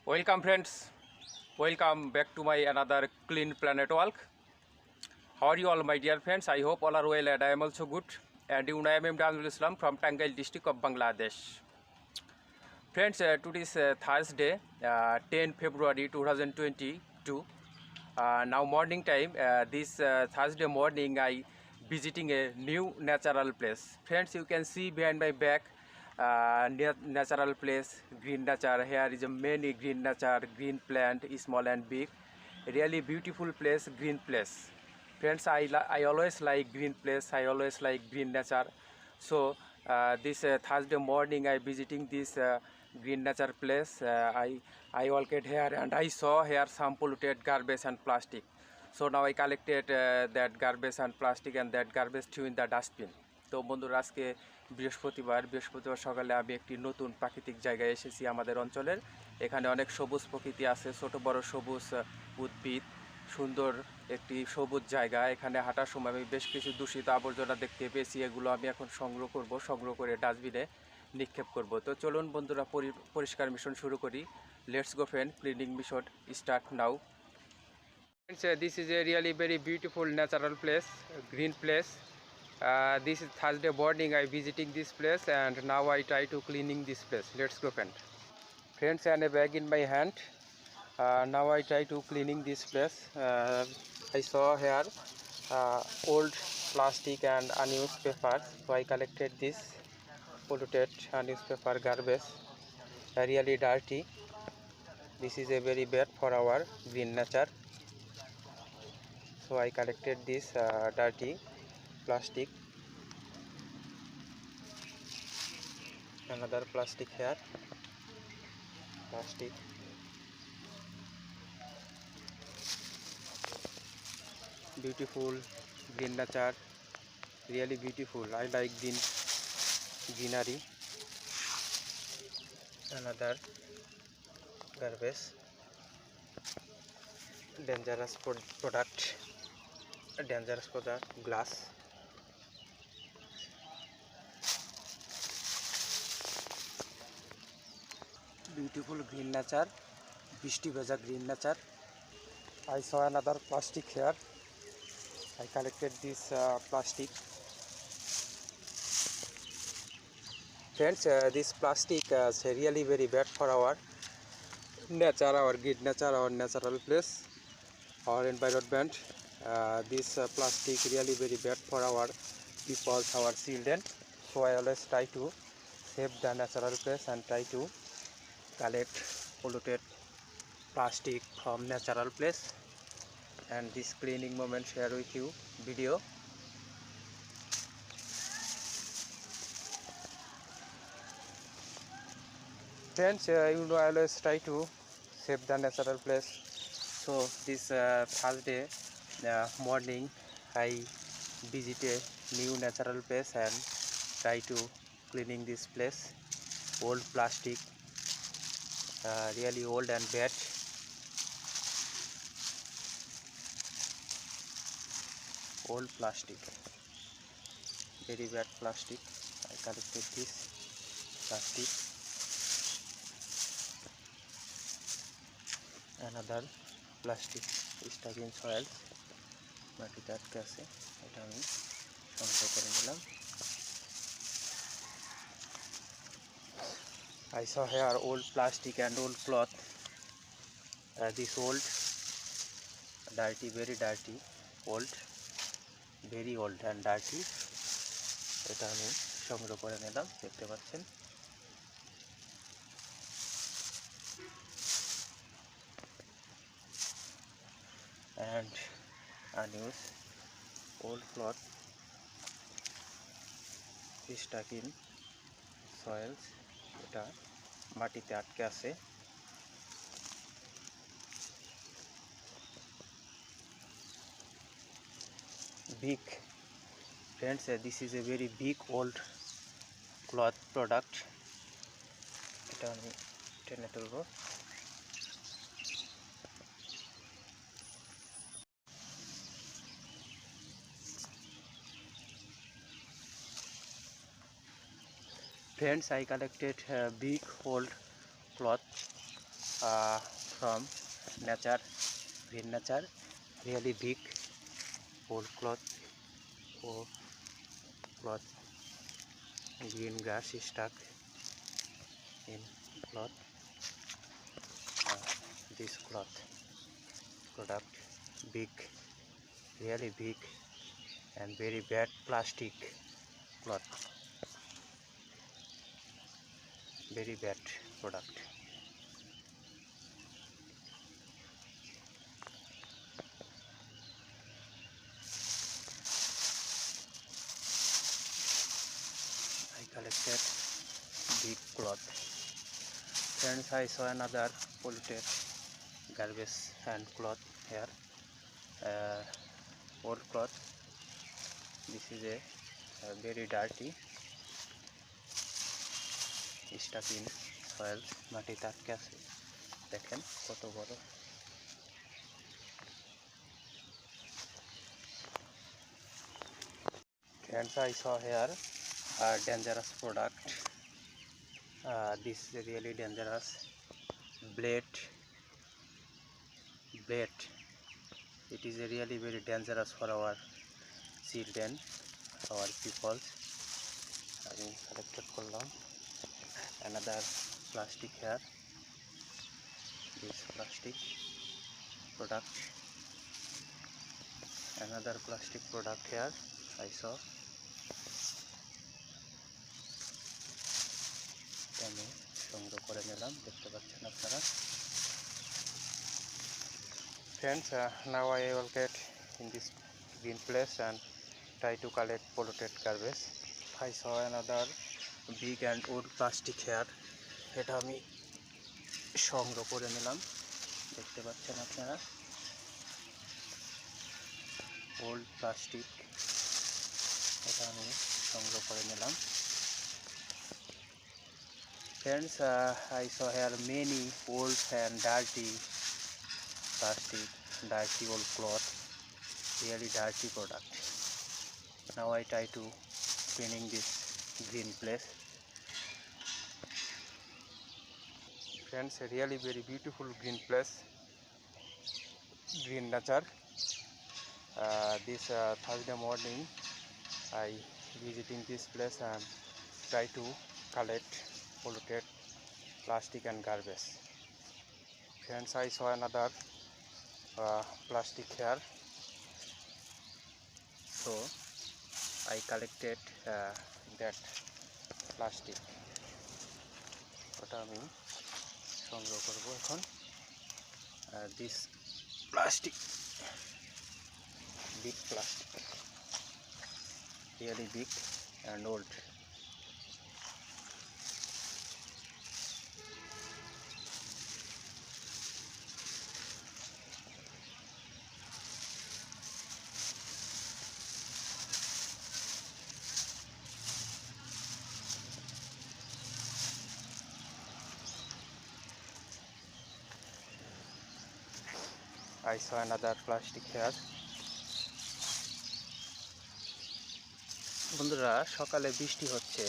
Welcome friends, welcome back to my another clean planet walk. How are you all my dear friends? I hope all are well and I am also good. And you know I am Imran Islam from Tangail district of Bangladesh. Friends, today is Thursday, 10 February 2022. Now morning time, this Thursday morning I visiting a new natural place. Friends, you can see behind my back natural place, green nature. Here is a many green nature, green plant, small and big. Really beautiful place, green place. Friends, I always like green place. I always like green nature. So this Thursday morning I visiting this green nature place. I walked here and I saw here some polluted garbage and plastic. So now I collected that garbage and plastic and that garbage threw in the dustbin. তো বন্ধুরা আজকে বৃহস্পতিবার সকালে আমি একটি নতুন প্রাকৃতিক জায়গায় এসেছি আমাদের অঞ্চলের। এখানে অনেক সবুজ প্রকৃতি আছে, ছোট বড় সবুজ উদ্ভিদ, সুন্দর একটি সবুজ জায়গা। এখানে হাঁটার সময় আমি বেশ কিছু দূষিত আবর্জনা দেখতে পেয়েছি, এগুলো আমি এখন সংগ্রহ করে ডাস্টবিনে নিক্ষেপ করব। তো চলুন বন্ধুরা পরিষ্কার মিশন শুরু করি। Let's go friend, cleaning mission start now. This is a really very beautiful natural place, green place. This is Thursday morning I visiting this place and now I try to cleaning this place. Let's go friend. Friends, and a bag in my hand. Now I try to cleaning this place. I saw here old plastic and unused papers, so I collected this polluted newspaper garbage, really dirty. This is a very bad for our green nature, so I collected this dirty plastic. Another plastic here, plastic. Beautiful green nature, really beautiful. I like greenery. Another garbage, dangerous product, glass. Beautiful green nature, bishti bheja green nature. I saw another plastic here. I collected this plastic. Friends, this plastic is really very bad for our nature, our green nature, our natural place, our environment. This plastic really very bad for our people, our children. So I always try to save the natural place and try to collect polluted plastic from natural place. And this cleaning moment share with you video. Friends, you know I always try to save the natural place. So this Thursday morning I visit a new natural place and try to cleaning this place. Old plastic, really old and bad. Old plastic, very bad plastic. I collected this plastic. Another plastic stuck in soil, মাটিতে আটকে আছে, এটা আমি সংগ্রহ করে নিলাম। I saw here old plastic and old cloth. This old, dirty, very dirty, old, very old and dirty. এটা আমি সংগ্রহ করে নিলাম, দেখতে পাচ্ছেন। And unused old cloth stuck in soils, এটা মাটিতে আটকে আছে। Big, friends, this is a very big old cloth product. এটা আমি টেনে তুলব। Friends, I collected big old cloth from nature, green nature, really big old cloth, green grass is stuck in cloth. This cloth product, big, really big and very bad plastic cloth, very bad product. I collected big cloth. Friends, I saw another polluted garbage and cloth here. Old cloth. This is a very dirty, stuck in soil. মাটিতে আটকে আছে, দেখেন কত বড়। Friends, I saw here a dangerous product. This is a really dangerous blade. It is a really very dangerous for our children, our people. আমি collected করলাম another plastic here. This plastic product, another plastic product here I saw. আমি সংগ্রহ করে নিলাম, দেখতে পাচ্ছেন আপনারা। Friends, now I will get in this green place and try to collect polluted garbage. I saw another big and old plastic here. এটা আমি সংগ্রহ করে নিলাম, দেখতে পাচ্ছেন আপনারা। ওল্ড প্লাস্টিক, এটা আমি সংগ্রহ করে নিলাম। Friends, I saw here many old and dirty plastic, dirty old cloth, really dirty product. Now I try to cleaning this green place. Friends, a really very beautiful green place, green nature. This Thursday morning I visiting this place and try to collect polluted plastic and garbage. Friends, I saw another plastic here, so I collected that plastic. ওটা আমি সংগ্রহ করব এখন। This plastic, big plastic, really big and old. I saw another plastic here. বন্ধুরা, সকালে বৃষ্টি হচ্ছে,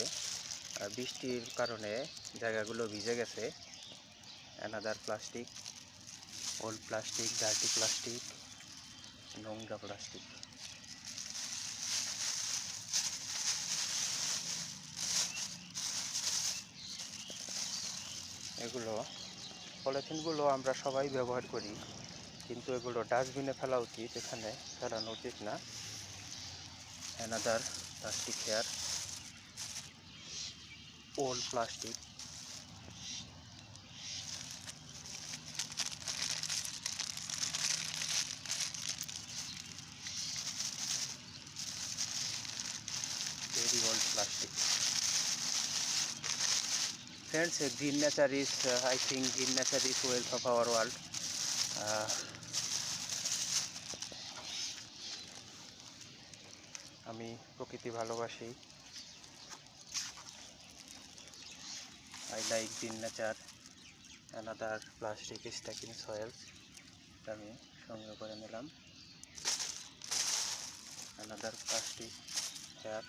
বৃষ্টির কারণে জায়গাগুলো ভিজে গেছে। another plastic, old plastic, dirty plastic, নোংরা প্লাস্টিক। এগুলো পলিথিনগুলো আমরা সবাই ব্যবহার করি, কিন্তু এগুলো ডাস্টবিনে ফেলা উচিত, এখানে ফেলানো উচিত না। another plastic here, old plastic, very old plastic. Friends, green nature is, I think green nature is wealth of our world. আমি প্রকৃতি ভালোবাসি। I like green nature. Another plastic is stuck in soil. আমি সংগ্রহ করে নিলাম। Another plastic here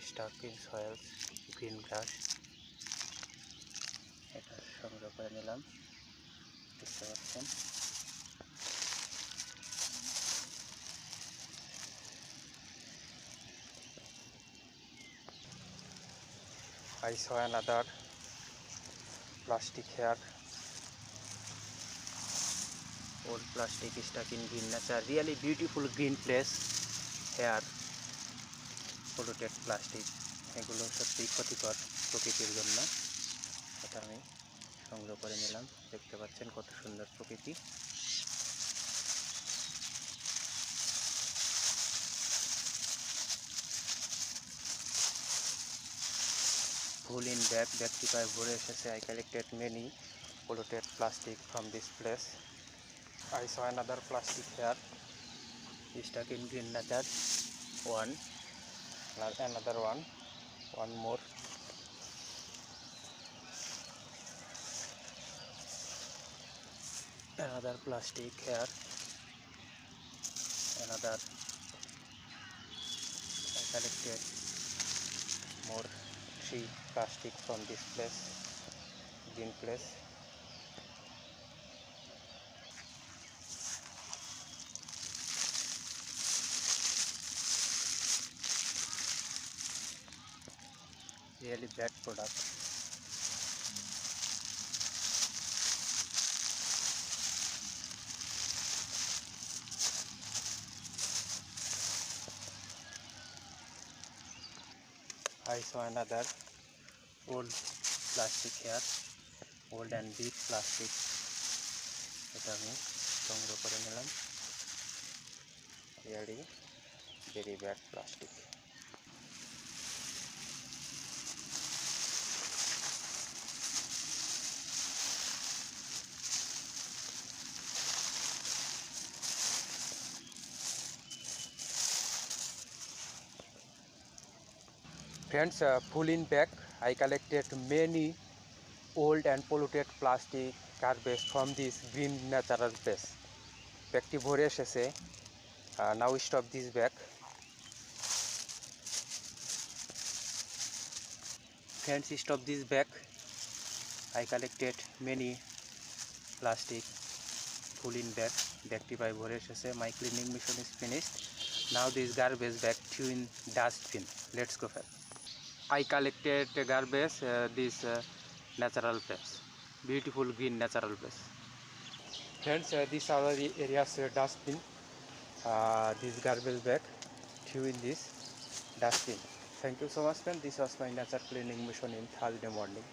stuck in soil, green grass. এটা সংগ্রহ করে নিলাম। দেখতে পাচ্ছেন। I saw another plastic here. Old plastic stuck in green nature. Really beautiful green place here. Polluted plastic. এগুলো সত্যি ক্ষতিকর প্রকৃতির জন্য। এটা আমি সংগ্রহ করে নিলাম। দেখতে পাচ্ছেন কত সুন্দর প্রকৃতি। ফুল ইন ব্যাগ, ব্যাগটি প্রায় ভরে এসেছে। I collected many polluted plastic from this place. I saw another plastic here stuck in green nature. One, another one more. Another plastic here. Another. I collected more 3 plastic from this place, green place. Really bad product. I saw another old plastic here, old and big plastic. এটা আমি সংগ্রহ করে নিলাম। Really very bad plastic. Friends, full in bag, I collected many old and polluted plastic garbage from this green natural place. ব্যাগটি ভরে এসেছে। Now stop this bag. Friends, stop this bag. I collected many plastic full in bag. ব্যাগটি প্রায় ভরে এসেছে। My cleaning mission is finished. Now this garbage bag threw in dustbin. Let's go further. I collected garbage this natural place, beautiful green natural place. Friends, this our area's dustbin. This garbage bag threw in this dustbin. Thank you so much, friends. This was my nature cleaning mission in Thursday morning.